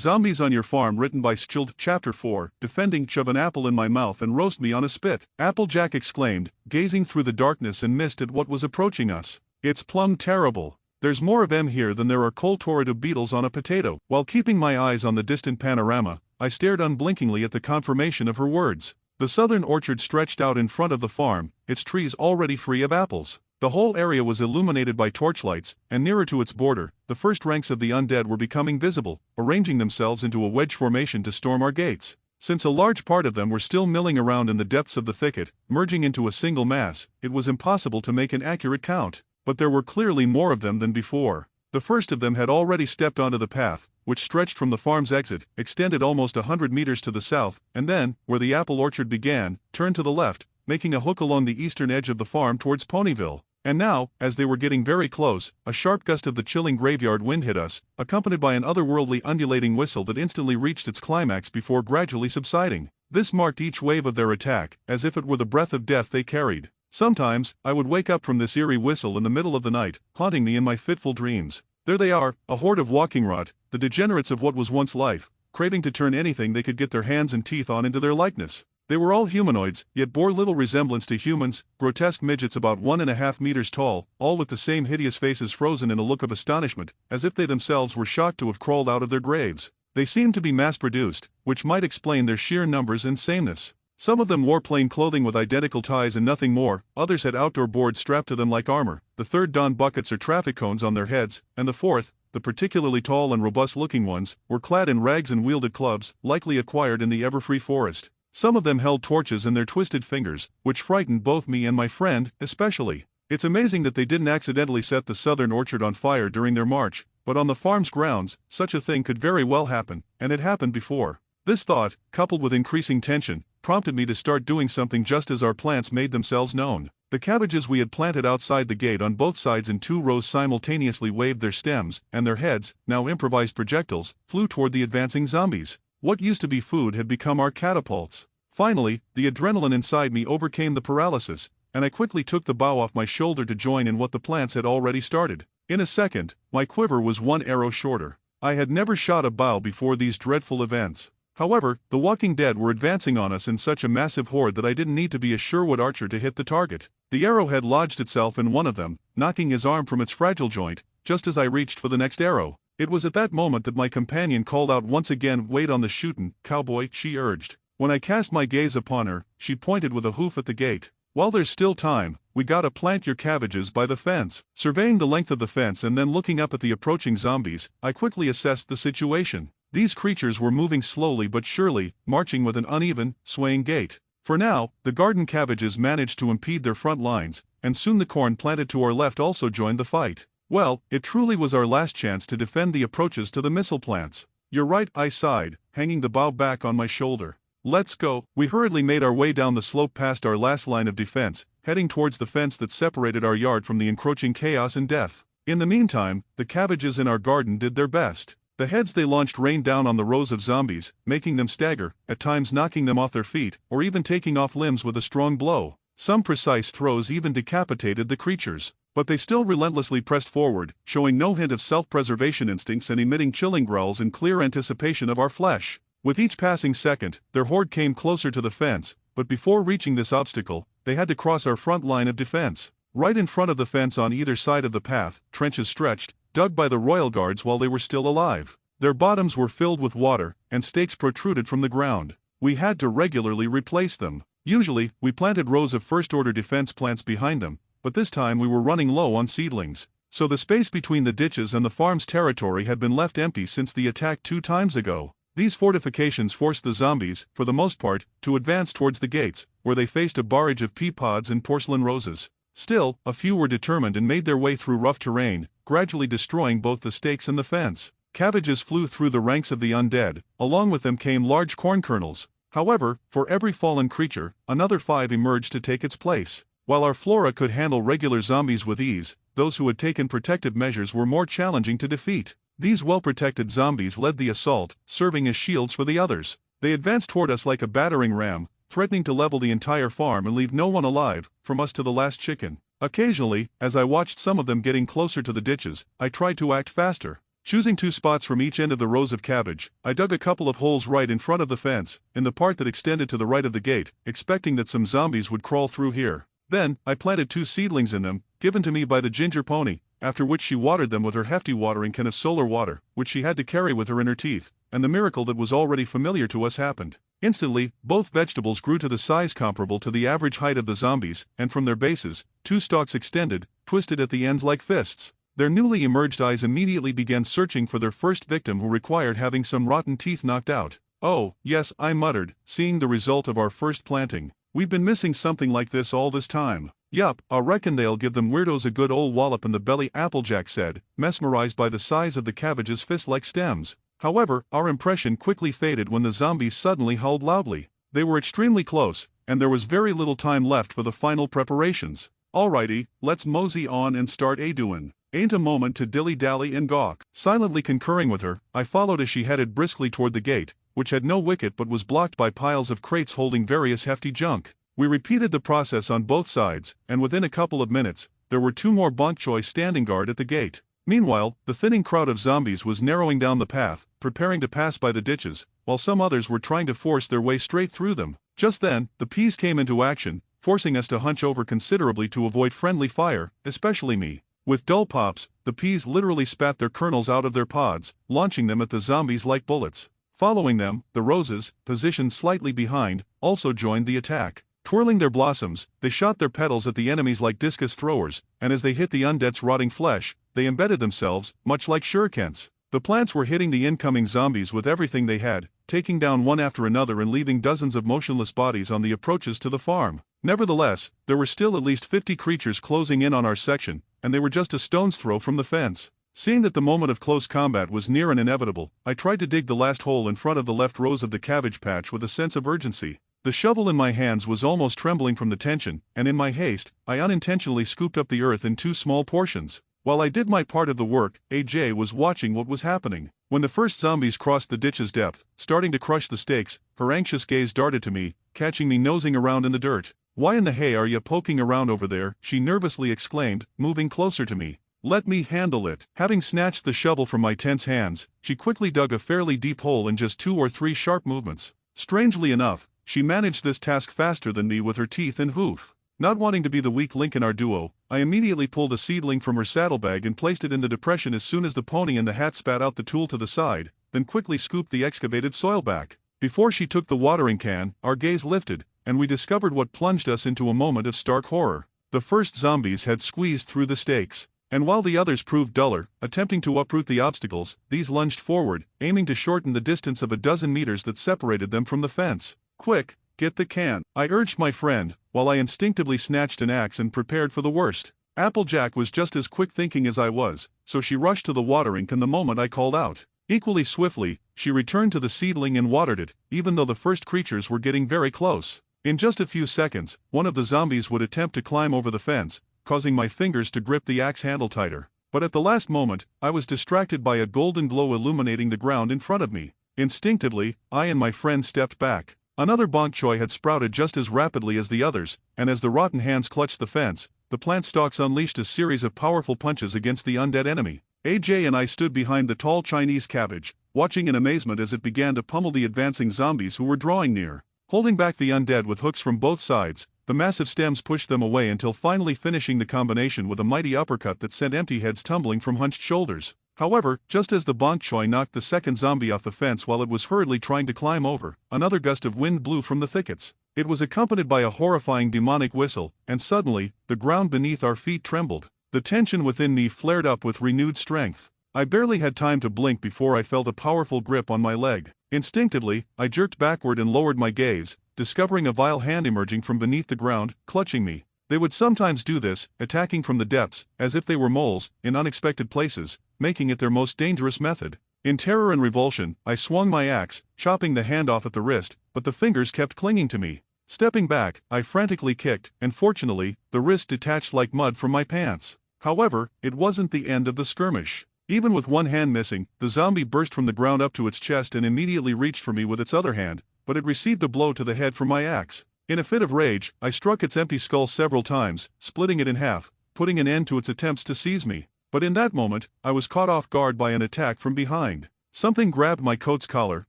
Zombies on Your Farm, written by Schild. Chapter 4, Defending. Shove an apple in my mouth and roast me on a spit, Applejack exclaimed, gazing through the darkness and mist at what was approaching us. It's plumb terrible. There's more of 'em here than there are Coltorado beetles on a potato. While keeping my eyes on the distant panorama, I stared unblinkingly at the confirmation of her words. The southern orchard stretched out in front of the farm, its trees already free of apples. The whole area was illuminated by torchlights, and nearer to its border, the first ranks of the undead were becoming visible, arranging themselves into a wedge formation to storm our gates. Since a large part of them were still milling around in the depths of the thicket, merging into a single mass, it was impossible to make an accurate count. But there were clearly more of them than before. The first of them had already stepped onto the path, which stretched from the farm's exit, extended almost 100 meters to the south, and then, where the apple orchard began, turned to the left, making a hook along the eastern edge of the farm towards Ponyville. And now, as they were getting very close, a sharp gust of the chilling graveyard wind hit us, accompanied by an otherworldly undulating whistle that instantly reached its climax before gradually subsiding. This marked each wave of their attack, as if it were the breath of death they carried. Sometimes, I would wake up from this eerie whistle in the middle of the night, haunting me in my fitful dreams. There they are, a horde of walking rot, the degenerates of what was once life, craving to turn anything they could get their hands and teeth on into their likeness. They were all humanoids, yet bore little resemblance to humans, grotesque midgets about 1.5 meters tall, all with the same hideous faces frozen in a look of astonishment, as if they themselves were shocked to have crawled out of their graves. They seemed to be mass-produced, which might explain their sheer numbers and sameness. Some of them wore plain clothing with identical ties and nothing more, others had outdoor boards strapped to them like armor, the third donned buckets or traffic cones on their heads, and the fourth, the particularly tall and robust-looking ones, were clad in rags and wielded clubs, likely acquired in the Everfree forest. Some of them held torches in their twisted fingers, which frightened both me and my friend, especially. It's amazing that they didn't accidentally set the southern orchard on fire during their march, but on the farm's grounds, such a thing could very well happen, and it happened before. This thought, coupled with increasing tension, prompted me to start doing something just as our plants made themselves known. The cabbages we had planted outside the gate on both sides in 2 rows simultaneously waved their stems, and their heads, now improvised projectiles, flew toward the advancing zombies. What used to be food had become our catapults. Finally, the adrenaline inside me overcame the paralysis, and I quickly took the bow off my shoulder to join in what the plants had already started. In a second, my quiver was 1 arrow shorter. I had never shot a bow before these dreadful events. However, the walking dead were advancing on us in such a massive horde that I didn't need to be a Sherwood archer to hit the target. The arrow had lodged itself in one of them, knocking his arm from its fragile joint, just as I reached for the next arrow. It was at that moment that my companion called out once again, "Wait on the shootin', cowboy," she urged. When I cast my gaze upon her, she pointed with a hoof at the gate. "While there's still time, we gotta plant your cabbages by the fence." Surveying the length of the fence and then looking up at the approaching zombies, I quickly assessed the situation. These creatures were moving slowly but surely, marching with an uneven, swaying gait. For now, the garden cabbages managed to impede their front lines, and soon the corn planted to our left also joined the fight. Well, it truly was our last chance to defend the approaches to the missile plants. "You're right," I sighed, hanging the bow back on my shoulder. "Let's go." We hurriedly made our way down the slope past our last line of defense, heading towards the fence that separated our yard from the encroaching chaos and death. In the meantime, the cabbages in our garden did their best. The heads they launched rained down on the rows of zombies, making them stagger, at times knocking them off their feet, or even taking off limbs with a strong blow. Some precise throws even decapitated the creatures. But they still relentlessly pressed forward, showing no hint of self-preservation instincts and emitting chilling growls in clear anticipation of our flesh. With each passing second, their horde came closer to the fence, but before reaching this obstacle, they had to cross our front line of defense. Right in front of the fence on either side of the path, trenches stretched, dug by the Royal Guards while they were still alive. Their bottoms were filled with water, and stakes protruded from the ground. We had to regularly replace them. Usually, we planted rows of first-order defense plants behind them, but this time we were running low on seedlings. So the space between the ditches and the farm's territory had been left empty since the attack 2 times ago. These fortifications forced the zombies, for the most part, to advance towards the gates, where they faced a barrage of pea pods and porcelain roses. Still, a few were determined and made their way through rough terrain, gradually destroying both the stakes and the fence. Cabbages flew through the ranks of the undead, along with them came large corn kernels. However, for every fallen creature, another 5 emerged to take its place. While our flora could handle regular zombies with ease, those who had taken protective measures were more challenging to defeat. These well-protected zombies led the assault, serving as shields for the others. They advanced toward us like a battering ram, threatening to level the entire farm and leave no one alive, from us to the last chicken. Occasionally, as I watched some of them getting closer to the ditches, I tried to act faster. Choosing 2 spots from each end of the rows of cabbage, I dug a couple of holes right in front of the fence, in the part that extended to the right of the gate, expecting that some zombies would crawl through here. Then, I planted 2 seedlings in them, given to me by the ginger pony, after which she watered them with her hefty watering can of solar water, which she had to carry with her in her teeth, and the miracle that was already familiar to us happened. Instantly, both vegetables grew to the size comparable to the average height of the zombies, and from their bases, 2 stalks extended, twisted at the ends like fists. Their newly emerged eyes immediately began searching for their first victim who required having some rotten teeth knocked out. "Oh, yes," I muttered, seeing the result of our first planting. "We've been missing something like this all this time." "Yup, I reckon they'll give them weirdos a good old wallop in the belly," Applejack said, mesmerized by the size of the cabbage's fist-like stems. However, our impression quickly faded when the zombies suddenly howled loudly. They were extremely close, and there was very little time left for the final preparations. "Alrighty, let's mosey on and start a-doin'. Ain't a moment to dilly-dally and gawk." Silently concurring with her, I followed as she headed briskly toward the gate, which had no wicket but was blocked by piles of crates holding various hefty junk. We repeated the process on both sides, and within a couple of minutes, there were 2 more bok choy standing guard at the gate. Meanwhile, the thinning crowd of zombies was narrowing down the path, preparing to pass by the ditches, while some others were trying to force their way straight through them. Just then, the peas came into action, forcing us to hunch over considerably to avoid friendly fire, especially me. With dull pops, the peas literally spat their kernels out of their pods, launching them at the zombies like bullets. Following them, the roses, positioned slightly behind, also joined the attack. Twirling their blossoms, they shot their petals at the enemies like discus throwers, and as they hit the undead's rotting flesh, they embedded themselves, much like shurikens. The plants were hitting the incoming zombies with everything they had, taking down one after another and leaving dozens of motionless bodies on the approaches to the farm. Nevertheless, there were still at least 50 creatures closing in on our section, and they were just a stone's throw from the fence. Seeing that the moment of close combat was near and inevitable, I tried to dig the last hole in front of the left rows of the cabbage patch with a sense of urgency. The shovel in my hands was almost trembling from the tension, and in my haste, I unintentionally scooped up the earth in 2 small portions. While I did my part of the work, AJ was watching what was happening. When the first zombies crossed the ditch's depth, starting to crush the stakes, her anxious gaze darted to me, catching me nosing around in the dirt. "Why in the hay are ya poking around over there?" she nervously exclaimed, moving closer to me. "Let me handle it." Having snatched the shovel from my tense hands, she quickly dug a fairly deep hole in just 2 or 3 sharp movements. Strangely enough, she managed this task faster than me with her teeth and hoof. Not wanting to be the weak link in our duo, I immediately pulled a seedling from her saddlebag and placed it in the depression as soon as the pony and the hat spat out the tool to the side, then quickly scooped the excavated soil back. Before she took the watering can, our gaze lifted, and we discovered what plunged us into a moment of stark horror. The first zombies had squeezed through the stakes, and while the others proved duller, attempting to uproot the obstacles, these lunged forward, aiming to shorten the distance of a dozen meters that separated them from the fence. "Quick, get the can," I urged my friend, while I instinctively snatched an axe and prepared for the worst. Applejack was just as quick-thinking as I was, so she rushed to the watering can the moment I called out. Equally swiftly, she returned to the seedling and watered it, even though the first creatures were getting very close. In just a few seconds, one of the zombies would attempt to climb over the fence, causing my fingers to grip the axe handle tighter. But at the last moment, I was distracted by a golden glow illuminating the ground in front of me. Instinctively, I and my friend stepped back. Another bok choy had sprouted just as rapidly as the others, and as the rotten hands clutched the fence, the plant stalks unleashed a series of powerful punches against the undead enemy. AJ and I stood behind the tall Chinese cabbage, watching in amazement as it began to pummel the advancing zombies who were drawing near. Holding back the undead with hooks from both sides, the massive stems pushed them away until finally finishing the combination with a mighty uppercut that sent empty heads tumbling from hunched shoulders. However, just as the bok choy knocked the second zombie off the fence while it was hurriedly trying to climb over, another gust of wind blew from the thickets. It was accompanied by a horrifying demonic whistle, and suddenly, the ground beneath our feet trembled. The tension within me flared up with renewed strength. I barely had time to blink before I felt a powerful grip on my leg. Instinctively, I jerked backward and lowered my gaze, discovering a vile hand emerging from beneath the ground, clutching me. They would sometimes do this, attacking from the depths, as if they were moles, in unexpected places, making it their most dangerous method. In terror and revulsion, I swung my axe, chopping the hand off at the wrist, but the fingers kept clinging to me. Stepping back, I frantically kicked, and fortunately, the wrist detached like mud from my pants. However, it wasn't the end of the skirmish. Even with one hand missing, the zombie burst from the ground up to its chest and immediately reached for me with its other hand, but it received a blow to the head from my axe. In a fit of rage, I struck its empty skull several times, splitting it in half, putting an end to its attempts to seize me. But in that moment, I was caught off guard by an attack from behind. Something grabbed my coat's collar,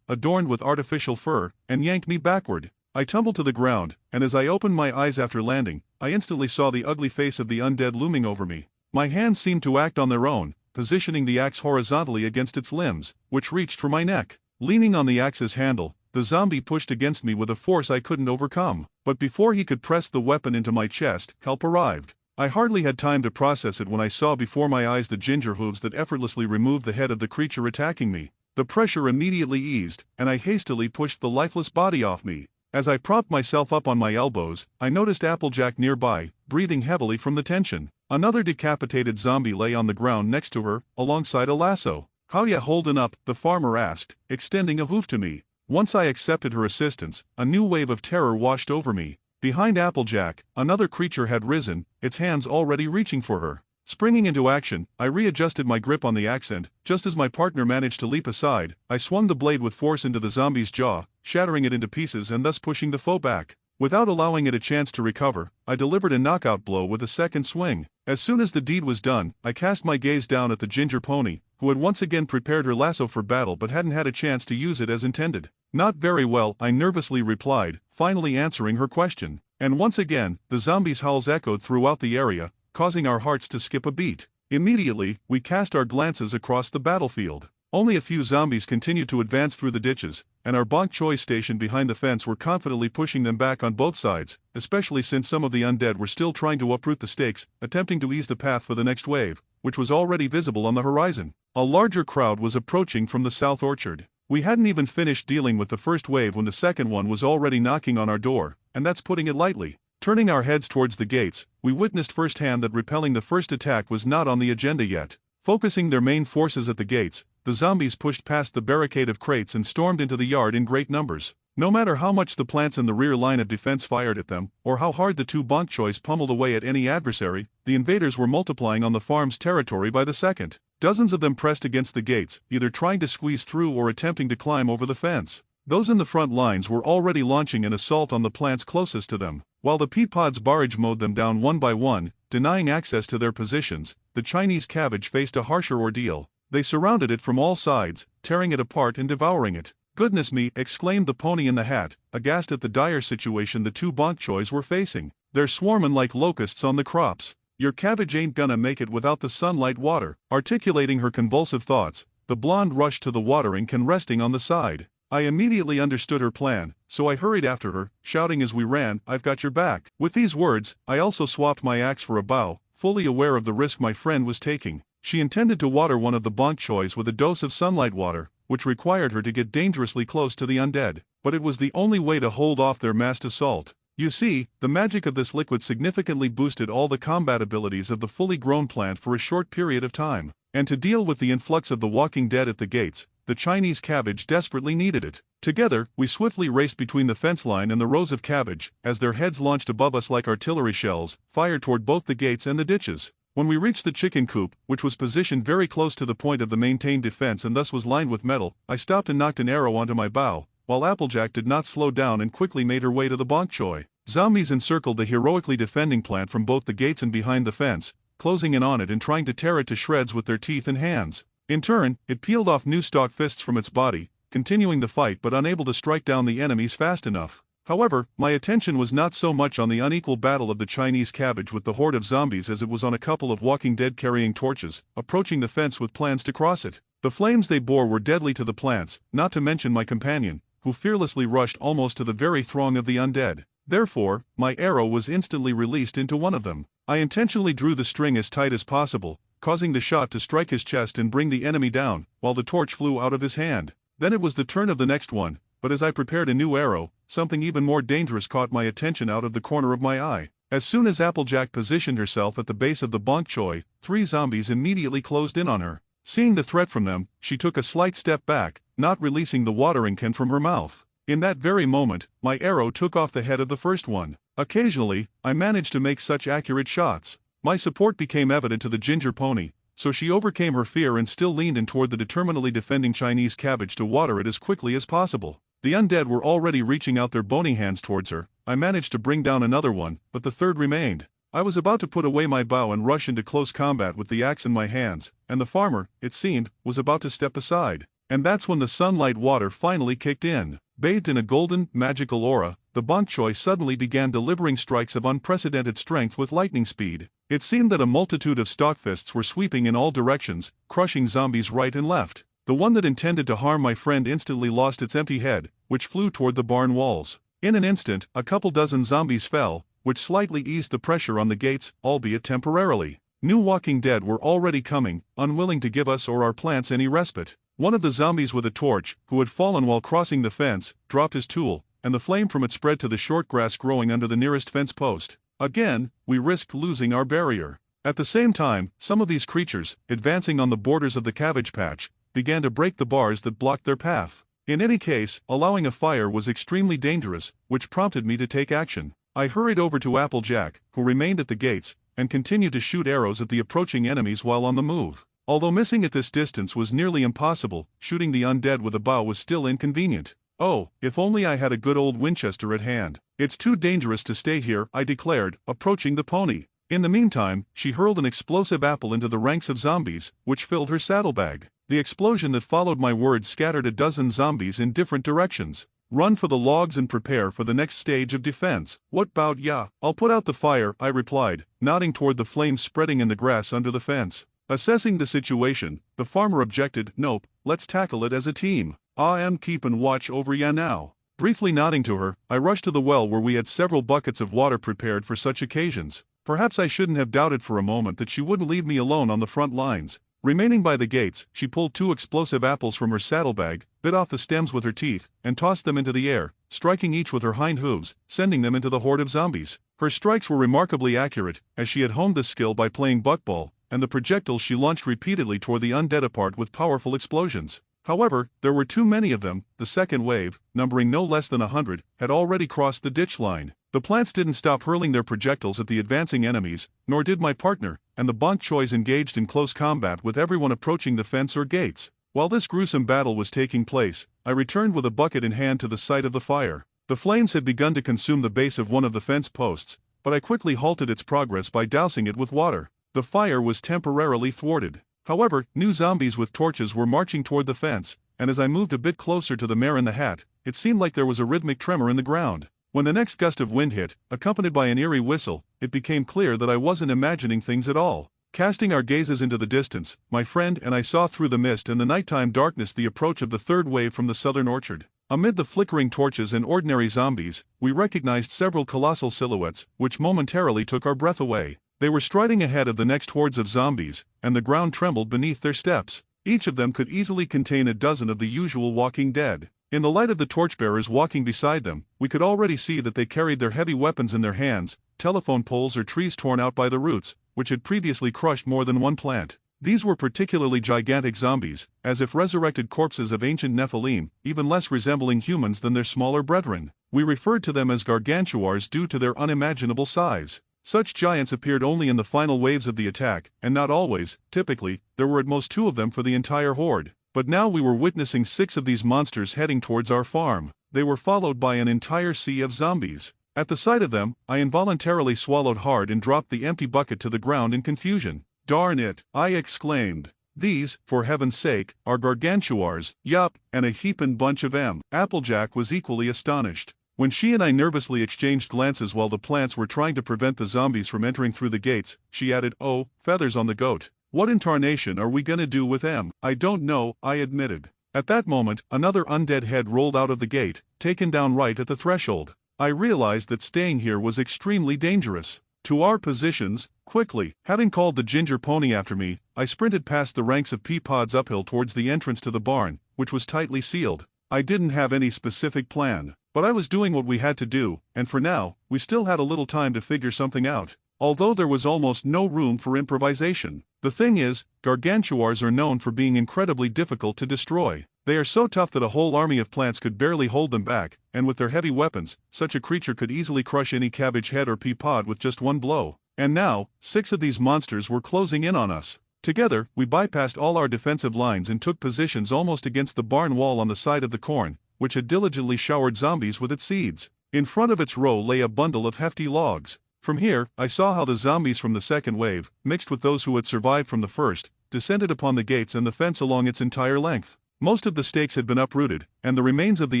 adorned with artificial fur, and yanked me backward. I tumbled to the ground, and as I opened my eyes after landing, I instantly saw the ugly face of the undead looming over me. My hands seemed to act on their own, positioning the axe horizontally against its limbs, which reached for my neck. Leaning on the axe's handle, the zombie pushed against me with a force I couldn't overcome. But before he could press the weapon into my chest, help arrived. I hardly had time to process it when I saw before my eyes the ginger hooves that effortlessly removed the head of the creature attacking me. The pressure immediately eased, and I hastily pushed the lifeless body off me. As I propped myself up on my elbows, I noticed Applejack nearby, breathing heavily from the tension. Another decapitated zombie lay on the ground next to her, alongside a lasso. "How ya holdin' up?" the farmer asked, extending a hoof to me. Once I accepted her assistance, a new wave of terror washed over me. Behind Applejack, another creature had risen, its hands already reaching for her. Springing into action, I readjusted my grip on the axe and, just as my partner managed to leap aside, I swung the blade with force into the zombie's jaw, shattering it into pieces and thus pushing the foe back. Without allowing it a chance to recover, I delivered a knockout blow with a second swing. As soon as the deed was done, I cast my gaze down at the ginger pony, who had once again prepared her lasso for battle but hadn't had a chance to use it as intended. "Not very well," I nervously replied, finally answering her question. And once again, the zombie's howls echoed throughout the area, causing our hearts to skip a beat. Immediately, we cast our glances across the battlefield. Only a few zombies continued to advance through the ditches, and our bok choy stationed behind the fence were confidently pushing them back on both sides, especially since some of the undead were still trying to uproot the stakes, attempting to ease the path for the next wave, which was already visible on the horizon. A larger crowd was approaching from the south orchard. We hadn't even finished dealing with the first wave when the second one was already knocking on our door, and that's putting it lightly. Turning our heads towards the gates, we witnessed firsthand that repelling the first attack was not on the agenda yet. Focusing their main forces at the gates, the zombies pushed past the barricade of crates and stormed into the yard in great numbers. No matter how much the plants in the rear line of defense fired at them, or how hard the two bok choys pummeled away at any adversary, the invaders were multiplying on the farm's territory by the second. Dozens of them pressed against the gates, either trying to squeeze through or attempting to climb over the fence. Those in the front lines were already launching an assault on the plants closest to them. While the Peapods barrage mowed them down one by one, denying access to their positions, the Chinese cabbage faced a harsher ordeal. They surrounded it from all sides, tearing it apart and devouring it. "Goodness me!" exclaimed the pony in the hat, aghast at the dire situation the two bok choys were facing. "They're swarmin' like locusts on the crops. Your cabbage ain't gonna make it without the sunlight water." Articulating her convulsive thoughts, the blonde rushed to the watering can resting on the side. I immediately understood her plan, so I hurried after her, shouting as we ran, "I've got your back." With these words, I also swapped my axe for a bow, fully aware of the risk my friend was taking. She intended to water one of the bok choys with a dose of sunlight water, which required her to get dangerously close to the undead, but it was the only way to hold off their massed assault. You see, the magic of this liquid significantly boosted all the combat abilities of the fully grown plant for a short period of time, and to deal with the influx of the walking dead at the gates, the Chinese cabbage desperately needed it. Together, we swiftly raced between the fence line and the rows of cabbage, as their heads launched above us like artillery shells, fired toward both the gates and the ditches. When we reached the chicken coop, which was positioned very close to the point of the maintained defense and thus was lined with metal, I stopped and knocked an arrow onto my bow, while Applejack did not slow down and quickly made her way to the bok choy. Zombies encircled the heroically defending plant from both the gates and behind the fence, closing in on it and trying to tear it to shreds with their teeth and hands. In turn, it peeled off new stock fists from its body, continuing the fight but unable to strike down the enemies fast enough. However, my attention was not so much on the unequal battle of the Chinese cabbage with the horde of zombies as it was on a couple of walking dead carrying torches, approaching the fence with plans to cross it. The flames they bore were deadly to the plants, not to mention my companion, who fearlessly rushed almost to the very throng of the undead. Therefore, my arrow was instantly released into one of them. I intentionally drew the string as tight as possible, causing the shot to strike his chest and bring the enemy down, while the torch flew out of his hand. Then it was the turn of the next one, but as I prepared a new arrow, something even more dangerous caught my attention out of the corner of my eye. As soon as Applejack positioned herself at the base of the bok choy, 3 zombies immediately closed in on her. Seeing the threat from them, she took a slight step back, not releasing the watering can from her mouth. In that very moment, my arrow took off the head of the first one. Occasionally, I managed to make such accurate shots. My support became evident to the ginger pony, so she overcame her fear and still leaned in toward the determinedly defending Chinese cabbage to water it as quickly as possible. The undead were already reaching out their bony hands towards her. I managed to bring down another one, but the third remained. I was about to put away my bow and rush into close combat with the axe in my hands, and the farmer, it seemed, was about to step aside. And that's when the sunlight water finally kicked in. Bathed in a golden, magical aura, the bok choy suddenly began delivering strikes of unprecedented strength with lightning speed. It seemed that a multitude of stockfists were sweeping in all directions, crushing zombies right and left. The one that intended to harm my friend instantly lost its empty head, which flew toward the barn walls. In an instant, a couple dozen zombies fell, which slightly eased the pressure on the gates, albeit temporarily. New Walking Dead were already coming, unwilling to give us or our plants any respite. One of the zombies with a torch, who had fallen while crossing the fence, dropped his tool, and the flame from it spread to the short grass growing under the nearest fence post. Again, we risked losing our barrier. At the same time, some of these creatures, advancing on the borders of the cabbage patch, began to break the bars that blocked their path. In any case, allowing a fire was extremely dangerous, which prompted me to take action. I hurried over to Applejack, who remained at the gates, and continued to shoot arrows at the approaching enemies while on the move. Although missing at this distance was nearly impossible, shooting the undead with a bow was still inconvenient. Oh, if only I had a good old Winchester at hand. It's too dangerous to stay here, I declared, approaching the pony. In the meantime, she hurled an explosive apple into the ranks of zombies, which filled her saddlebag. The explosion that followed my words scattered a dozen zombies in different directions. Run for the logs and prepare for the next stage of defense. What bout ya? I'll put out the fire, I replied, nodding toward the flames spreading in the grass under the fence. Assessing the situation, the farmer objected, nope, let's tackle it as a team. I am keepin' watch over ya now. Briefly nodding to her, I rushed to the well where we had several buckets of water prepared for such occasions. Perhaps I shouldn't have doubted for a moment that she wouldn't leave me alone on the front lines. Remaining by the gates, she pulled 2 explosive apples from her saddlebag, bit off the stems with her teeth, and tossed them into the air, striking each with her hind hooves, sending them into the horde of zombies. Her strikes were remarkably accurate, as she had honed this skill by playing buckball, and the projectiles she launched repeatedly toward the undead apart with powerful explosions. However, there were too many of them. The second wave, numbering no less than 100, had already crossed the ditch line. The plants didn't stop hurling their projectiles at the advancing enemies, nor did my partner, and the bok choys engaged in close combat with everyone approaching the fence or gates. While this gruesome battle was taking place, I returned with a bucket in hand to the site of the fire. The flames had begun to consume the base of one of the fence posts, but I quickly halted its progress by dousing it with water. The fire was temporarily thwarted. However, new zombies with torches were marching toward the fence, and as I moved a bit closer to the mare in the hat, it seemed like there was a rhythmic tremor in the ground. When the next gust of wind hit, accompanied by an eerie whistle, it became clear that I wasn't imagining things at all. Casting our gazes into the distance, my friend and I saw through the mist and the nighttime darkness the approach of the third wave from the southern orchard. Amid the flickering torches and ordinary zombies, we recognized several colossal silhouettes, which momentarily took our breath away. They were striding ahead of the next hordes of zombies, and the ground trembled beneath their steps. Each of them could easily contain a dozen of the usual Walking Dead. In the light of the torchbearers walking beside them, we could already see that they carried their heavy weapons in their hands, telephone poles or trees torn out by the roots, which had previously crushed more than one plant. These were particularly gigantic zombies, as if resurrected corpses of ancient Nephilim, even less resembling humans than their smaller brethren. We referred to them as gargantuars due to their unimaginable size. Such giants appeared only in the final waves of the attack, and not always. Typically, there were at most 2 of them for the entire horde. But now we were witnessing 6 of these monsters heading towards our farm. They were followed by an entire sea of zombies. At the sight of them, I involuntarily swallowed hard and dropped the empty bucket to the ground in confusion. Darn it, I exclaimed. These, for heaven's sake, are gargantuars, yup, and a heapin' bunch of 'em. Applejack was equally astonished. When she and I nervously exchanged glances while the plants were trying to prevent the zombies from entering through the gates, she added, oh, feathers on the goat. What in tarnation are we gonna do with 'em? I don't know, I admitted. At that moment, another undead head rolled out of the gate, taken down right at the threshold. I realized that staying here was extremely dangerous. To our positions, quickly. Having called the ginger pony after me, I sprinted past the ranks of pea pods uphill towards the entrance to the barn, which was tightly sealed. I didn't have any specific plan, but I was doing what we had to do, and for now, we still had a little time to figure something out. Although there was almost no room for improvisation. The thing is, gargantuars are known for being incredibly difficult to destroy. They are so tough that a whole army of plants could barely hold them back, and with their heavy weapons, such a creature could easily crush any cabbage head or pea pod with just one blow. And now, 6 of these monsters were closing in on us. Together, we bypassed all our defensive lines and took positions almost against the barn wall on the side of the corn, which had diligently showered zombies with its seeds. In front of its row lay a bundle of hefty logs. From here, I saw how the zombies from the second wave, mixed with those who had survived from the first, descended upon the gates and the fence along its entire length. Most of the stakes had been uprooted, and the remains of the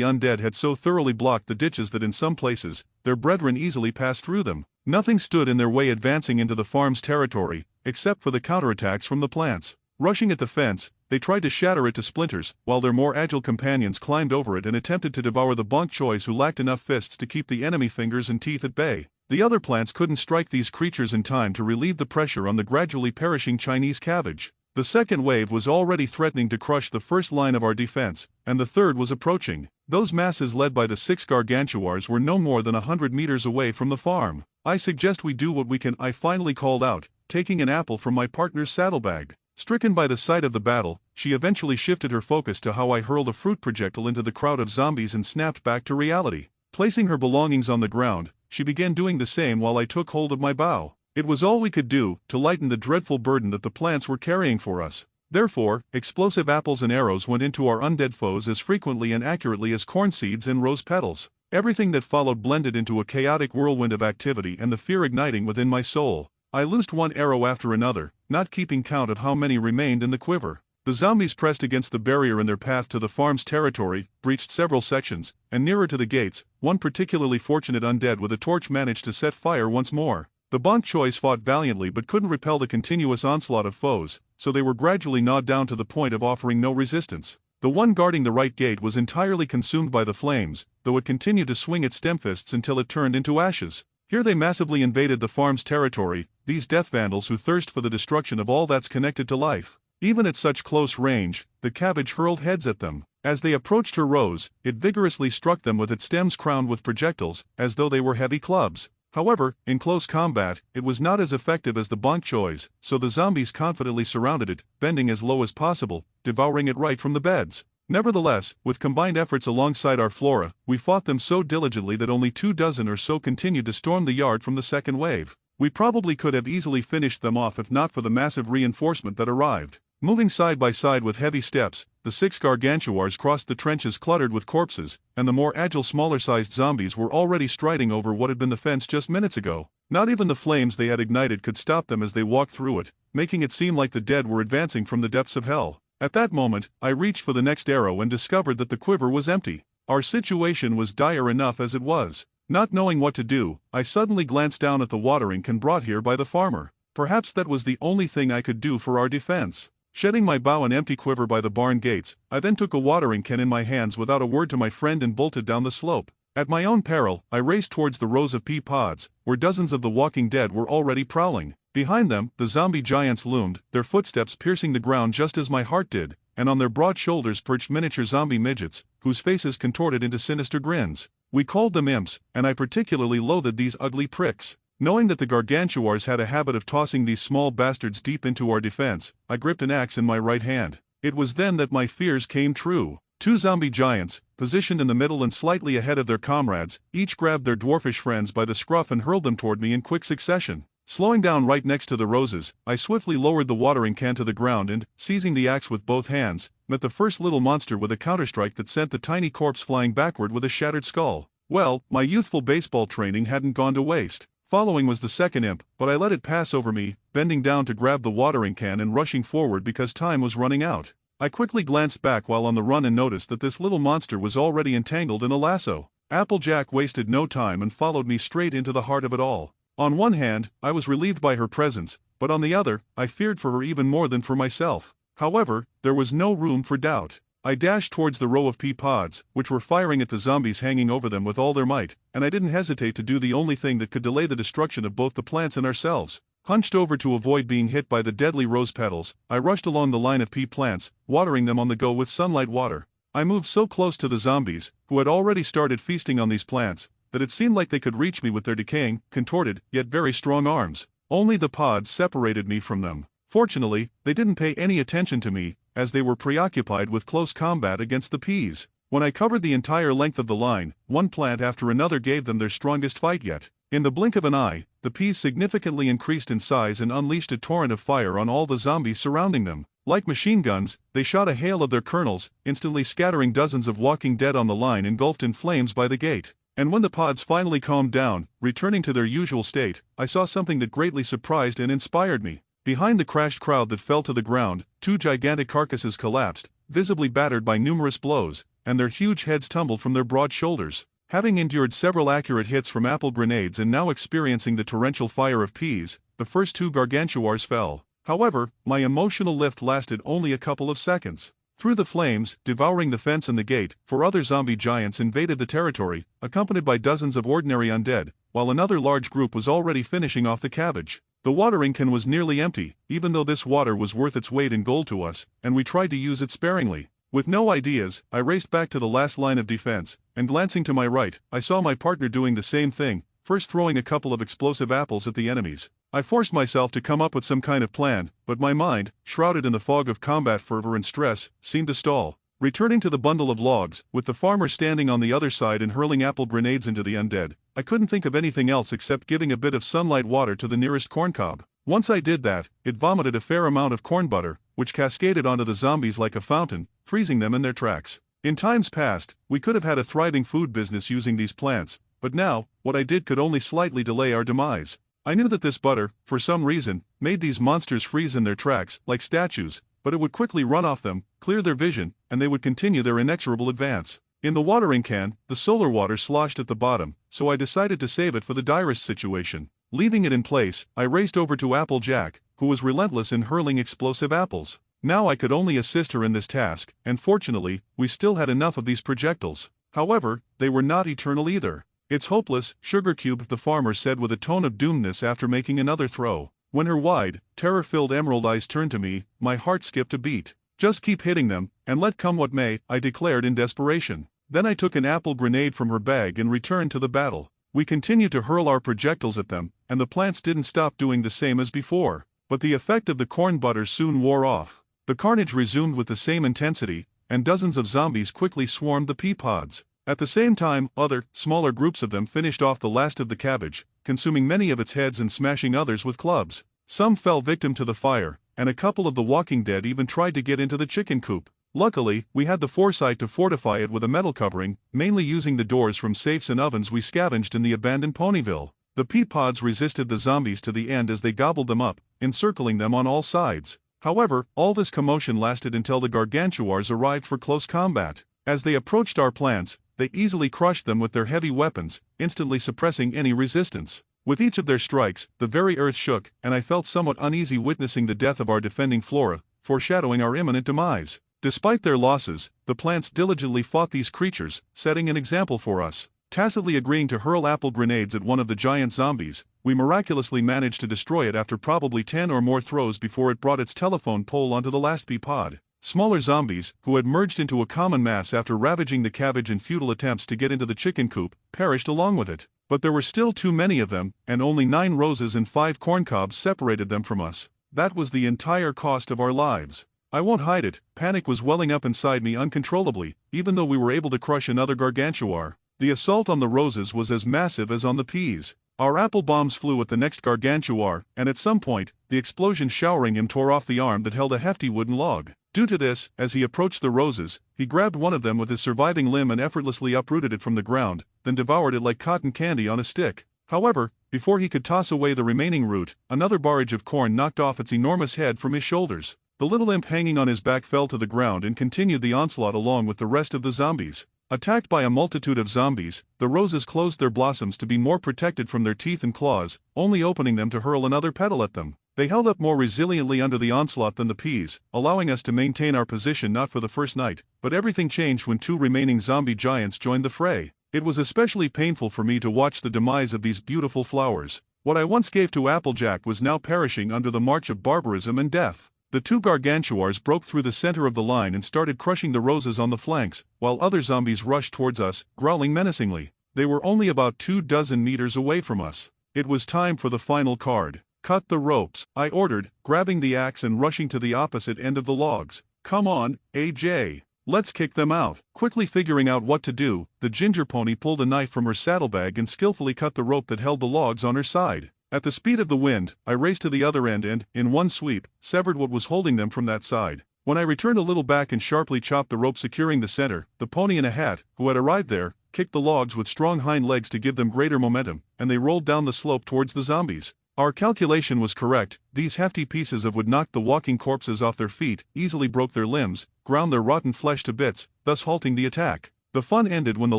undead had so thoroughly blocked the ditches that in some places, their brethren easily passed through them. Nothing stood in their way advancing into the farm's territory, except for the counterattacks from the plants. Rushing at the fence, they tried to shatter it to splinters, while their more agile companions climbed over it and attempted to devour the bok choys who lacked enough fists to keep the enemy fingers and teeth at bay. The other plants couldn't strike these creatures in time to relieve the pressure on the gradually perishing Chinese cabbage. The second wave was already threatening to crush the first line of our defense, and the third was approaching. Those masses led by the 6 gargantuars were no more than 100 meters away from the farm. "I suggest we do what we can," I finally called out, taking an apple from my partner's saddlebag. Stricken by the sight of the battle, she eventually shifted her focus to how I hurled a fruit projectile into the crowd of zombies and snapped back to reality. Placing her belongings on the ground, she began doing the same while I took hold of my bow. It was all we could do to lighten the dreadful burden that the plants were carrying for us. Therefore, explosive apples and arrows went into our undead foes as frequently and accurately as corn seeds and rose petals. Everything that followed blended into a chaotic whirlwind of activity and the fear igniting within my soul. I loosed one arrow after another, not keeping count of how many remained in the quiver. The zombies pressed against the barrier in their path to the farm's territory, breached several sections, and nearer to the gates, one particularly fortunate undead with a torch managed to set fire once more. The bok choys fought valiantly but couldn't repel the continuous onslaught of foes, so they were gradually gnawed down to the point of offering no resistance. The one guarding the right gate was entirely consumed by the flames, though it continued to swing its stem fists until it turned into ashes. Here they massively invaded the farm's territory, these death vandals who thirst for the destruction of all that's connected to life. Even at such close range, the cabbage hurled heads at them. As they approached her rows, it vigorously struck them with its stems crowned with projectiles, as though they were heavy clubs. However, in close combat, it was not as effective as the bok choys, so the zombies confidently surrounded it, bending as low as possible, devouring it right from the beds. Nevertheless, with combined efforts alongside our flora, we fought them so diligently that only 24 or so continued to storm the yard from the second wave. We probably could have easily finished them off if not for the massive reinforcement that arrived. Moving side by side with heavy steps, the 6 gargantuars crossed the trenches cluttered with corpses, and the more agile smaller-sized zombies were already striding over what had been the fence just minutes ago. Not even the flames they had ignited could stop them as they walked through it, making it seem like the dead were advancing from the depths of hell. At that moment, I reached for the next arrow and discovered that the quiver was empty. Our situation was dire enough as it was. Not knowing what to do, I suddenly glanced down at the watering can brought here by the farmer. Perhaps that was the only thing I could do for our defense. Shedding my bow and empty quiver by the barn gates, I then took a watering can in my hands without a word to my friend and bolted down the slope. At my own peril, I raced towards the rows of pea pods, where dozens of the walking dead were already prowling. Behind them, the zombie giants loomed, their footsteps piercing the ground just as my heart did, and on their broad shoulders perched miniature zombie midgets, whose faces contorted into sinister grins. We called them imps, and I particularly loathed these ugly pricks. Knowing that the gargantuars had a habit of tossing these small bastards deep into our defense, I gripped an axe in my right hand. It was then that my fears came true. 2 zombie giants, positioned in the middle and slightly ahead of their comrades, each grabbed their dwarfish friends by the scruff and hurled them toward me in quick succession. Slowing down right next to the roses, I swiftly lowered the watering can to the ground and, seizing the axe with both hands, met the first little monster with a counterstrike that sent the tiny corpse flying backward with a shattered skull. Well, my youthful baseball training hadn't gone to waste. Following was the second imp, but I let it pass over me, bending down to grab the watering can and rushing forward because time was running out. I quickly glanced back while on the run and noticed that this little monster was already entangled in a lasso. Applejack wasted no time and followed me straight into the heart of it all. On one hand, I was relieved by her presence, but on the other, I feared for her even more than for myself. However, there was no room for doubt. I dashed towards the row of pea pods, which were firing at the zombies hanging over them with all their might, and I didn't hesitate to do the only thing that could delay the destruction of both the plants and ourselves. Hunched over to avoid being hit by the deadly rose petals, I rushed along the line of pea plants, watering them on the go with sunlight water. I moved so close to the zombies, who had already started feasting on these plants, that it seemed like they could reach me with their decaying, contorted, yet very strong arms. Only the pods separated me from them. Fortunately, they didn't pay any attention to me, as they were preoccupied with close combat against the peas. When I covered the entire length of the line, one plant after another gave them their strongest fight yet. In the blink of an eye, the peas significantly increased in size and unleashed a torrent of fire on all the zombies surrounding them. Like machine guns, they shot a hail of their kernels, instantly scattering dozens of walking dead on the line engulfed in flames by the gate. And when the pods finally calmed down, returning to their usual state, I saw something that greatly surprised and inspired me. Behind the crashed crowd that fell to the ground, two gigantic carcasses collapsed, visibly battered by numerous blows, and their huge heads tumbled from their broad shoulders. Having endured several accurate hits from apple grenades and now experiencing the torrential fire of peas, the first two gargantuars fell. However, my emotional lift lasted only a couple of seconds. Through the flames, devouring the fence and the gate, 4 other zombie giants invaded the territory, accompanied by dozens of ordinary undead, while another large group was already finishing off the cabbage. The watering can was nearly empty, even though this water was worth its weight in gold to us, and we tried to use it sparingly. With no ideas, I raced back to the last line of defense, and glancing to my right, I saw my partner doing the same thing, first throwing a couple of explosive apples at the enemies. I forced myself to come up with some kind of plan, but my mind, shrouded in the fog of combat fervor and stress, seemed to stall. Returning to the bundle of logs, with the farmer standing on the other side and hurling apple grenades into the undead, I couldn't think of anything else except giving a bit of sunlight water to the nearest corncob. Once I did that, it vomited a fair amount of corn butter, which cascaded onto the zombies like a fountain, freezing them in their tracks. In times past, we could have had a thriving food business using these plants, but now, what I did could only slightly delay our demise. I knew that this butter, for some reason, made these monsters freeze in their tracks, like statues, but it would quickly run off them, clear their vision, and they would continue their inexorable advance. In the watering can, the solar water sloshed at the bottom, so I decided to save it for the direst situation. Leaving it in place, I raced over to Applejack, who was relentless in hurling explosive apples. Now I could only assist her in this task, and fortunately, we still had enough of these projectiles. However, they were not eternal either. "It's hopeless, Sugarcube," the farmer said with a tone of doomness after making another throw. When her wide, terror-filled emerald eyes turned to me, my heart skipped a beat. "Just keep hitting them, and let come what may," I declared in desperation. Then I took an apple grenade from her bag and returned to the battle. We continued to hurl our projectiles at them, and the plants didn't stop doing the same as before. But the effect of the corn butter soon wore off. The carnage resumed with the same intensity, and dozens of zombies quickly swarmed the pea pods. At the same time, other, smaller groups of them finished off the last of the cabbage, consuming many of its heads and smashing others with clubs. Some fell victim to the fire, and a couple of the walking dead even tried to get into the chicken coop. Luckily, we had the foresight to fortify it with a metal covering, mainly using the doors from safes and ovens we scavenged in the abandoned Ponyville. The pea pods resisted the zombies to the end as they gobbled them up, encircling them on all sides. However, all this commotion lasted until the gargantuars arrived for close combat. As they approached our plants, they easily crushed them with their heavy weapons, instantly suppressing any resistance. With each of their strikes, the very earth shook, and I felt somewhat uneasy witnessing the death of our defending flora, foreshadowing our imminent demise. Despite their losses, the plants diligently fought these creatures, setting an example for us. Tacitly agreeing to hurl apple grenades at one of the giant zombies, we miraculously managed to destroy it after probably 10 or more throws before it brought its telephone pole onto the last pea pod. Smaller zombies, who had merged into a common mass after ravaging the cabbage in futile attempts to get into the chicken coop, perished along with it. But there were still too many of them, and only 9 roses and 5 corncobs separated them from us. That was the entire cost of our lives. I won't hide it, panic was welling up inside me uncontrollably, even though we were able to crush another gargantuar. The assault on the roses was as massive as on the peas. Our apple bombs flew at the next gargantuar, and at some point, the explosion showering him tore off the arm that held a hefty wooden log. Due to this, as he approached the roses, he grabbed one of them with his surviving limb and effortlessly uprooted it from the ground, then devoured it like cotton candy on a stick. However, before he could toss away the remaining root, another barrage of corn knocked off its enormous head from his shoulders. The little imp hanging on his back fell to the ground and continued the onslaught along with the rest of the zombies. Attacked by a multitude of zombies, the roses closed their blossoms to be more protected from their teeth and claws, only opening them to hurl another petal at them. They held up more resiliently under the onslaught than the peas, allowing us to maintain our position not for the first night, but everything changed when 2 remaining zombie giants joined the fray. It was especially painful for me to watch the demise of these beautiful flowers. What I once gave to Applejack was now perishing under the march of barbarism and death. The 2 gargantuars broke through the center of the line and started crushing the roses on the flanks, while other zombies rushed towards us, growling menacingly. They were only about 24 meters away from us. It was time for the final card. "Cut the ropes," I ordered, grabbing the axe and rushing to the opposite end of the logs. "Come on, AJ. Let's kick them out." Quickly figuring out what to do, the ginger pony pulled a knife from her saddlebag and skillfully cut the rope that held the logs on her side. At the speed of the wind, I raced to the other end and, in one sweep, severed what was holding them from that side. When I returned a little back and sharply chopped the rope securing the center, the pony in a hat, who had arrived there, kicked the logs with strong hind legs to give them greater momentum, and they rolled down the slope towards the zombies. Our calculation was correct. These hefty pieces of wood knocked the walking corpses off their feet, easily broke their limbs, ground their rotten flesh to bits, thus halting the attack. The fun ended when the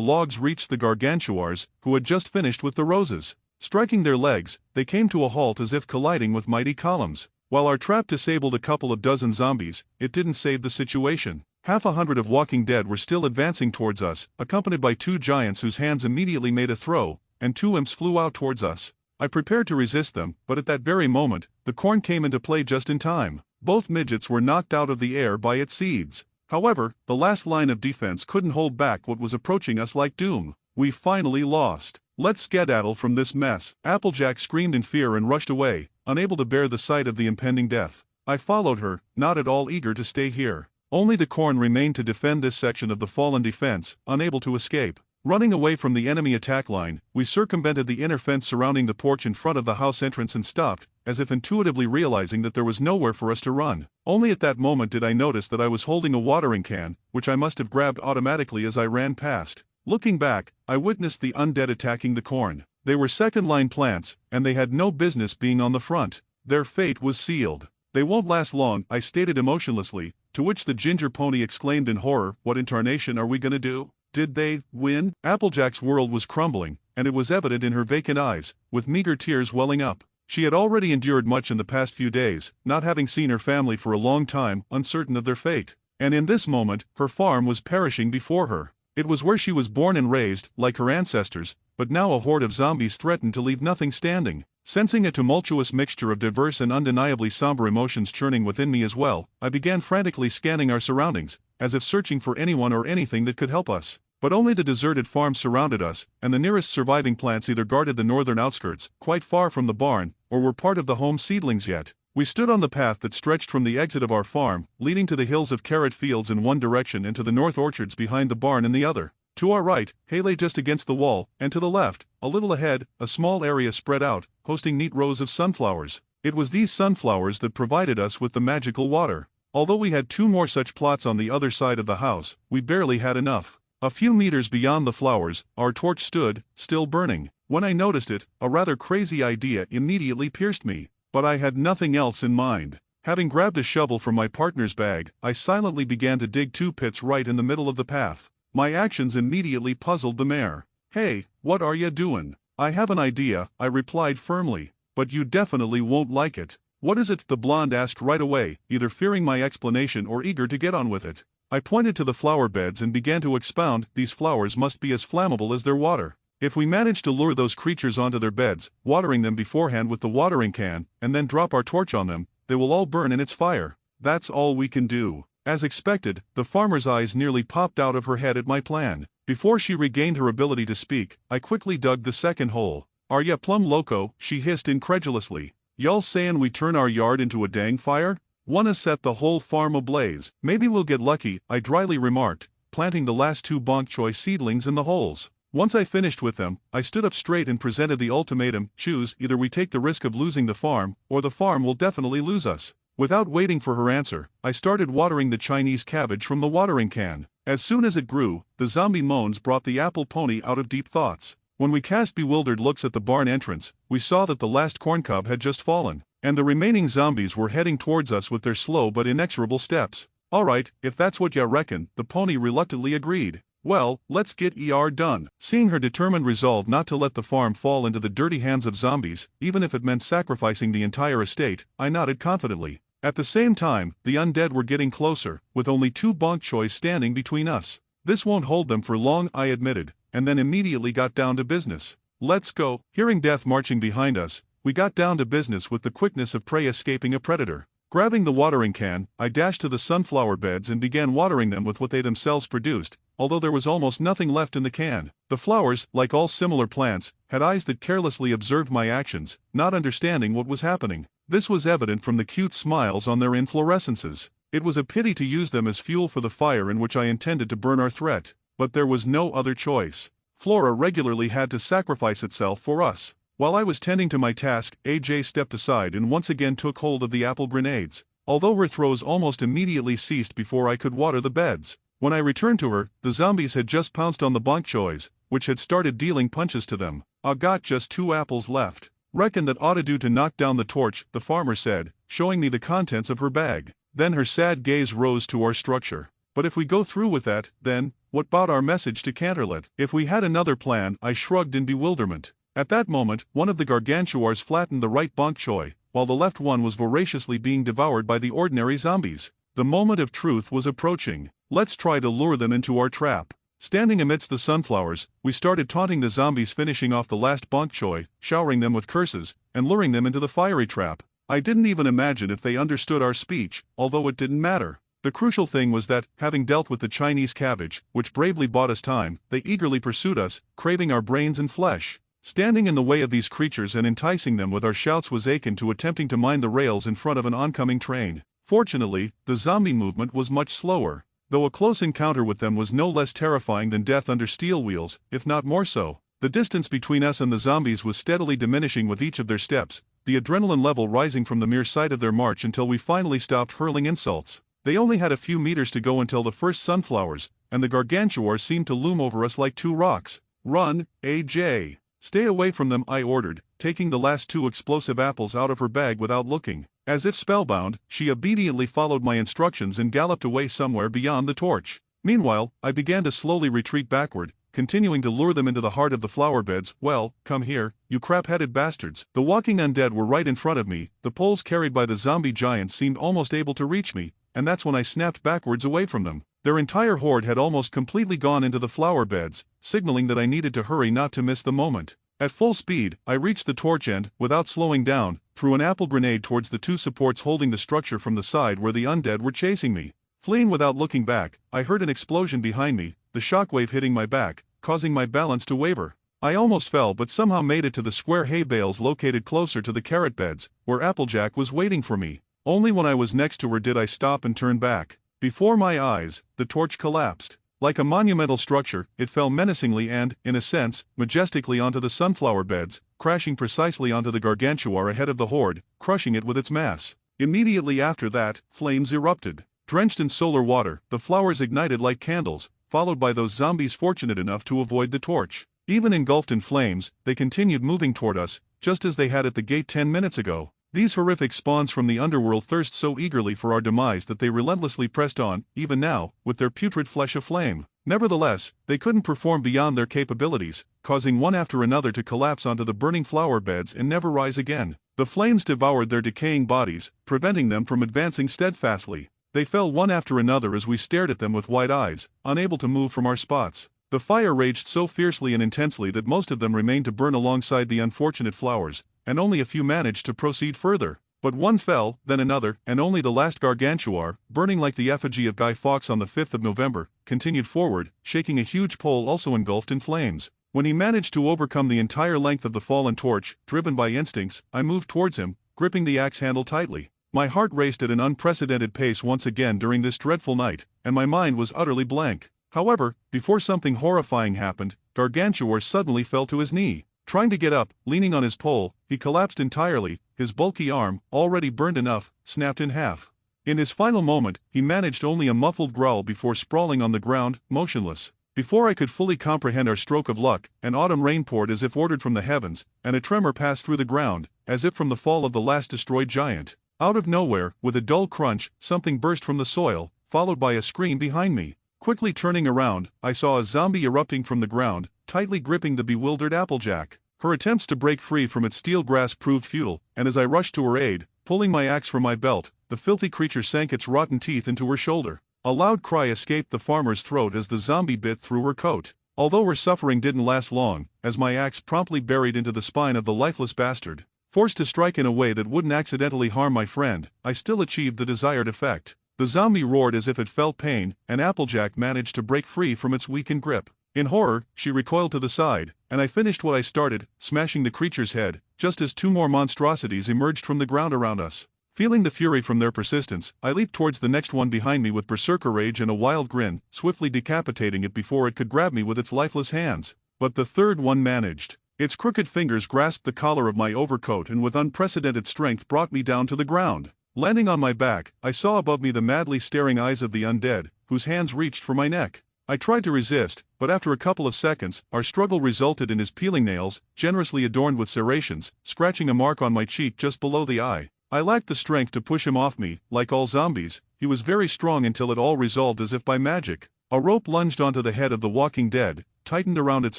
logs reached the gargantuars, who had just finished with the roses. Striking their legs, they came to a halt as if colliding with mighty columns. While our trap disabled a couple of dozen zombies, it didn't save the situation. Half a hundred of Walking Dead were still advancing towards us, accompanied by two giants whose hands immediately made a throw, and two imps flew out towards us. I prepared to resist them, but at that very moment, the corn came into play just in time. Both midgets were knocked out of the air by its seeds. However, the last line of defense couldn't hold back what was approaching us like doom. We finally lost. Let's skedaddle from this mess. Applejack screamed in fear and rushed away, unable to bear the sight of the impending death. I followed her, not at all eager to stay here. Only the corn remained to defend this section of the fallen defense, unable to escape. Running away from the enemy attack line, we circumvented the inner fence surrounding the porch in front of the house entrance and stopped, as if intuitively realizing that there was nowhere for us to run. Only at that moment did I notice that I was holding a watering can, which I must have grabbed automatically as I ran past. Looking back, I witnessed the undead attacking the corn. They were second-line plants, and they had no business being on the front. Their fate was sealed. "They won't last long," I stated emotionlessly, to which the ginger pony exclaimed in horror, "What in tarnation are we gonna do? Did they win?" Applejack's world was crumbling, and it was evident in her vacant eyes, with meager tears welling up. She had already endured much in the past few days, not having seen her family for a long time, uncertain of their fate. And in this moment, her farm was perishing before her. It was where she was born and raised, like her ancestors, but now a horde of zombies threatened to leave nothing standing. Sensing a tumultuous mixture of diverse and undeniably somber emotions churning within me as well, I began frantically scanning our surroundings, as if searching for anyone or anything that could help us. But only the deserted farm surrounded us, and the nearest surviving plants either guarded the northern outskirts, quite far from the barn, or were part of the home seedlings yet. We stood on the path that stretched from the exit of our farm, leading to the hills of carrot fields in one direction and to the north orchards behind the barn in the other. To our right, hay lay just against the wall, and to the left, a little ahead, a small area spread out, hosting neat rows of sunflowers. It was these sunflowers that provided us with the magical water. Although we had two more such plots on the other side of the house, we barely had enough. A few meters beyond the flowers, our torch stood, still burning. When I noticed it, a rather crazy idea immediately pierced me. But I had nothing else in mind. Having grabbed a shovel from my partner's bag, I silently began to dig two pits right in the middle of the path. My actions immediately puzzled the mare. "Hey, what are ya doin'?" "I have an idea," I replied firmly. "But you definitely won't like it." "What is it?" the blonde asked right away, either fearing my explanation or eager to get on with it. I pointed to the flower beds and began to expound. "These flowers must be as flammable as their water. If we manage to lure those creatures onto their beds, watering them beforehand with the watering can, and then drop our torch on them, they will all burn in its fire. That's all we can do." As expected, the farmer's eyes nearly popped out of her head at my plan. Before she regained her ability to speak, I quickly dug the second hole. "Are ya plumb loco?" she hissed incredulously. "Y'all sayin' we turn our yard into a dang fire? Wanna set the whole farm ablaze?" "Maybe we'll get lucky," I dryly remarked, planting the last two bok choy seedlings in the holes. Once I finished with them, I stood up straight and presented the ultimatum: choose, either we take the risk of losing the farm, or the farm will definitely lose us. Without waiting for her answer, I started watering the Chinese cabbage from the watering can. As soon as it grew, the zombie moans brought the apple pony out of deep thoughts. When we cast bewildered looks at the barn entrance, we saw that the last corncob had just fallen, and the remaining zombies were heading towards us with their slow but inexorable steps. "Alright, if that's what ya reckon," the pony reluctantly agreed. "Well, let's get done." Seeing her determined resolve not to let the farm fall into the dirty hands of zombies, even if it meant sacrificing the entire estate, I nodded confidently. At the same time, the undead were getting closer, with only two bok choys standing between us. "This won't hold them for long," I admitted, and then immediately got down to business. "Let's go." Hearing death marching behind us, we got down to business with the quickness of prey escaping a predator. Grabbing the watering can, I dashed to the sunflower beds and began watering them with what they themselves produced, although there was almost nothing left in the can. The flowers, like all similar plants, had eyes that carelessly observed my actions, not understanding what was happening. This was evident from the cute smiles on their inflorescences. It was a pity to use them as fuel for the fire in which I intended to burn our threat, but there was no other choice. Flora regularly had to sacrifice itself for us. While I was tending to my task, AJ stepped aside and once again took hold of the apple grenades, although her throws almost immediately ceased before I could water the beds. When I returned to her, the zombies had just pounced on the bok choys, which had started dealing punches to them. "I got just 2 apples left. Reckon that oughta do to knock down the torch," the farmer said, showing me the contents of her bag. Then her sad gaze rose to our structure. "But if we go through with that, then, what bout our message to Canterlot?" If we had another plan, I shrugged in bewilderment. At that moment, one of the gargantuars flattened the right bok choy, while the left one was voraciously being devoured by the ordinary zombies. The moment of truth was approaching. Let's try to lure them into our trap. Standing amidst the sunflowers, we started taunting the zombies, finishing off the last bok choy, showering them with curses, and luring them into the fiery trap. I didn't even imagine if they understood our speech, although it didn't matter. The crucial thing was that, having dealt with the Chinese cabbage, which bravely bought us time, they eagerly pursued us, craving our brains and flesh. Standing in the way of these creatures and enticing them with our shouts was akin to attempting to mind the rails in front of an oncoming train. Fortunately, the zombie movement was much slower, though a close encounter with them was no less terrifying than death under steel wheels, if not more so. The distance between us and the zombies was steadily diminishing with each of their steps, the adrenaline level rising from the mere sight of their march until we finally stopped hurling insults. They only had a few meters to go until the first sunflowers, and the gargantuars seemed to loom over us like 2 rocks. "Run, AJ! Stay away from them," I ordered, taking the last 2 explosive apples out of her bag without looking. As if spellbound, she obediently followed my instructions and galloped away somewhere beyond the torch. Meanwhile, I began to slowly retreat backward, continuing to lure them into the heart of the flower beds. "Well, come here, you crap-headed bastards." The walking undead were right in front of me, the poles carried by the zombie giants seemed almost able to reach me, and that's when I snapped backwards away from them. Their entire horde had almost completely gone into the flower beds, signaling that I needed to hurry not to miss the moment. At full speed, I reached the torch and, without slowing down, threw an apple grenade towards the 2 supports holding the structure from the side where the undead were chasing me. Fleeing without looking back, I heard an explosion behind me, the shockwave hitting my back, causing my balance to waver. I almost fell but somehow made it to the square hay bales located closer to the carrot beds, where Applejack was waiting for me. Only when I was next to her did I stop and turn back. Before my eyes, the torch collapsed. Like a monumental structure, it fell menacingly and, in a sense, majestically onto the sunflower beds, crashing precisely onto the gargantuar ahead of the horde, crushing it with its mass. Immediately after that, flames erupted. Drenched in solar water, the flowers ignited like candles, followed by those zombies fortunate enough to avoid the torch. Even engulfed in flames, they continued moving toward us, just as they had at the gate 10 minutes ago. These horrific spawns from the underworld thirst so eagerly for our demise that they relentlessly pressed on, even now, with their putrid flesh aflame. Nevertheless, they couldn't perform beyond their capabilities, causing one after another to collapse onto the burning flower beds and never rise again. The flames devoured their decaying bodies, preventing them from advancing steadfastly. They fell one after another as we stared at them with wide eyes, unable to move from our spots. The fire raged so fiercely and intensely that most of them remained to burn alongside the unfortunate flowers, and only a few managed to proceed further. But one fell, then another, and only the last gargantuar, burning like the effigy of Guy Fawkes on the 5th of November, continued forward, shaking a huge pole also engulfed in flames. When he managed to overcome the entire length of the fallen torch, driven by instincts, I moved towards him, gripping the axe handle tightly. My heart raced at an unprecedented pace once again during this dreadful night, and my mind was utterly blank. However, before something horrifying happened, Gargantuar suddenly fell to his knee. Trying to get up, leaning on his pole, he collapsed entirely, his bulky arm, already burned enough, snapped in half. In his final moment, he managed only a muffled growl before sprawling on the ground, motionless. Before I could fully comprehend our stroke of luck, an autumn rain poured as if ordered from the heavens, and a tremor passed through the ground, as if from the fall of the last destroyed giant. Out of nowhere, with a dull crunch, something burst from the soil, followed by a scream behind me. Quickly turning around, I saw a zombie erupting from the ground, tightly gripping the bewildered Applejack. Her attempts to break free from its steel grasp proved futile, and as I rushed to her aid, pulling my axe from my belt, the filthy creature sank its rotten teeth into her shoulder. A loud cry escaped the farmer's throat as the zombie bit through her coat. Although her suffering didn't last long, as my axe promptly buried into the spine of the lifeless bastard. Forced to strike in a way that wouldn't accidentally harm my friend, I still achieved the desired effect. The zombie roared as if it felt pain, and Applejack managed to break free from its weakened grip. In horror, she recoiled to the side, and I finished what I started, smashing the creature's head, just as two more monstrosities emerged from the ground around us. Feeling the fury from their persistence, I leaped towards the next one behind me with berserker rage and a wild grin, swiftly decapitating it before it could grab me with its lifeless hands. But the third one managed. Its crooked fingers grasped the collar of my overcoat and with unprecedented strength brought me down to the ground. Landing on my back, I saw above me the madly staring eyes of the undead, whose hands reached for my neck. I tried to resist, but after a couple of seconds, our struggle resulted in his peeling nails, generously adorned with serrations, scratching a mark on my cheek just below the eye. I lacked the strength to push him off me. Like all zombies, he was very strong until it all resolved as if by magic. A rope lunged onto the head of the walking dead, tightened around its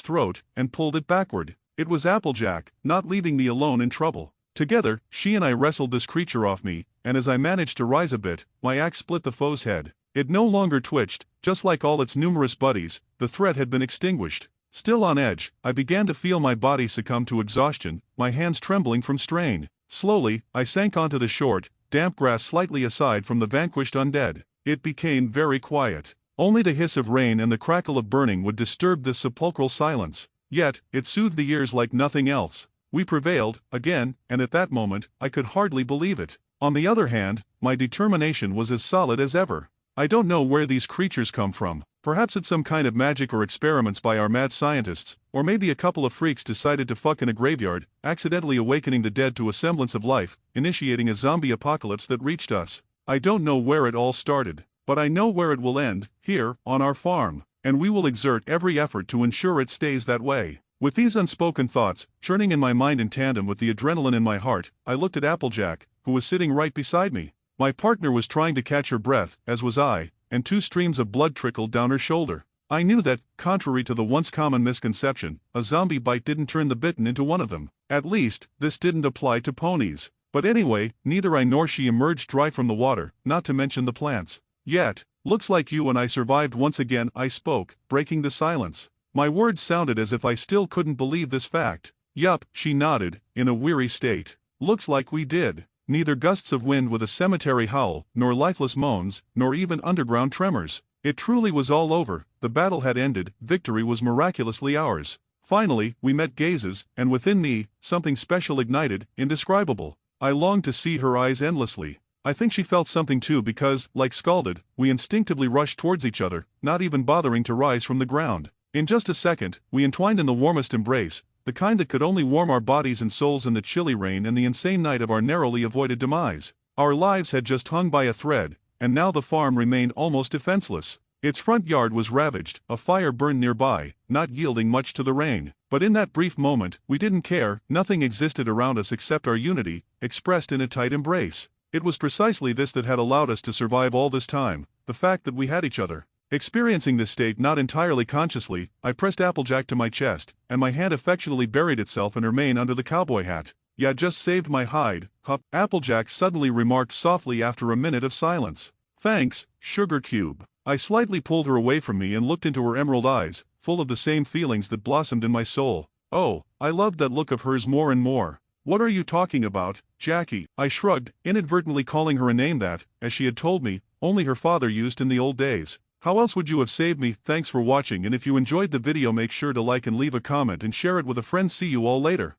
throat, and pulled it backward. It was Applejack, not leaving me alone in trouble. Together, she and I wrestled this creature off me, and as I managed to rise a bit, my axe split the foe's head. It no longer twitched, just like all its numerous buddies, the threat had been extinguished. Still on edge, I began to feel my body succumb to exhaustion, my hands trembling from strain. Slowly, I sank onto the short, damp grass slightly aside from the vanquished undead. It became very quiet. Only the hiss of rain and the crackle of burning would disturb this sepulchral silence. Yet, it soothed the ears like nothing else. We prevailed, again, and at that moment, I could hardly believe it. On the other hand, my determination was as solid as ever. I don't know where these creatures come from. Perhaps it's some kind of magic or experiments by our mad scientists, or maybe a couple of freaks decided to fuck in a graveyard, accidentally awakening the dead to a semblance of life, initiating a zombie apocalypse that reached us. I don't know where it all started, but I know where it will end, here, on our farm, and we will exert every effort to ensure it stays that way. With these unspoken thoughts, churning in my mind in tandem with the adrenaline in my heart, I looked at Applejack, who was sitting right beside me. My partner was trying to catch her breath, as was I, and 2 streams of blood trickled down her shoulder. I knew that, contrary to the once common misconception, a zombie bite didn't turn the bitten into one of them. At least, this didn't apply to ponies. But anyway, neither I nor she emerged dry from the water, not to mention the plants. Yet, looks like you and I survived once again, I spoke, breaking the silence. My words sounded as if I still couldn't believe this fact. Yup, she nodded, in a weary state. Looks like we did. Neither gusts of wind with a cemetery howl, nor lifeless moans, nor even underground tremors. It truly was all over, the battle had ended, victory was miraculously ours. Finally, we met gazes, and within me, something special ignited, indescribable. I longed to see her eyes endlessly. I think she felt something too because, like scalded, we instinctively rushed towards each other, not even bothering to rise from the ground. In just a second, we entwined in the warmest embrace, the kind that could only warm our bodies and souls in the chilly rain and the insane night of our narrowly avoided demise. Our lives had just hung by a thread, and now the farm remained almost defenseless. Its front yard was ravaged, a fire burned nearby, not yielding much to the rain. But in that brief moment, we didn't care, nothing existed around us except our unity, expressed in a tight embrace. It was precisely this that had allowed us to survive all this time, the fact that we had each other. Experiencing this state not entirely consciously, I pressed Applejack to my chest, and my hand affectionately buried itself in her mane under the cowboy hat. "Ya just saved my hide, hup," Applejack suddenly remarked softly after a minute of silence. "Thanks, Sugar Cube." I slightly pulled her away from me and looked into her emerald eyes, full of the same feelings that blossomed in my soul. Oh, I loved that look of hers more and more. "What are you talking about, Jackie?" I shrugged, inadvertently calling her a name that, as she had told me, only her father used in the old days. How else would you have saved me? Thanks for watching, and if you enjoyed the video make sure to like and leave a comment and share it with a friend. See you all later.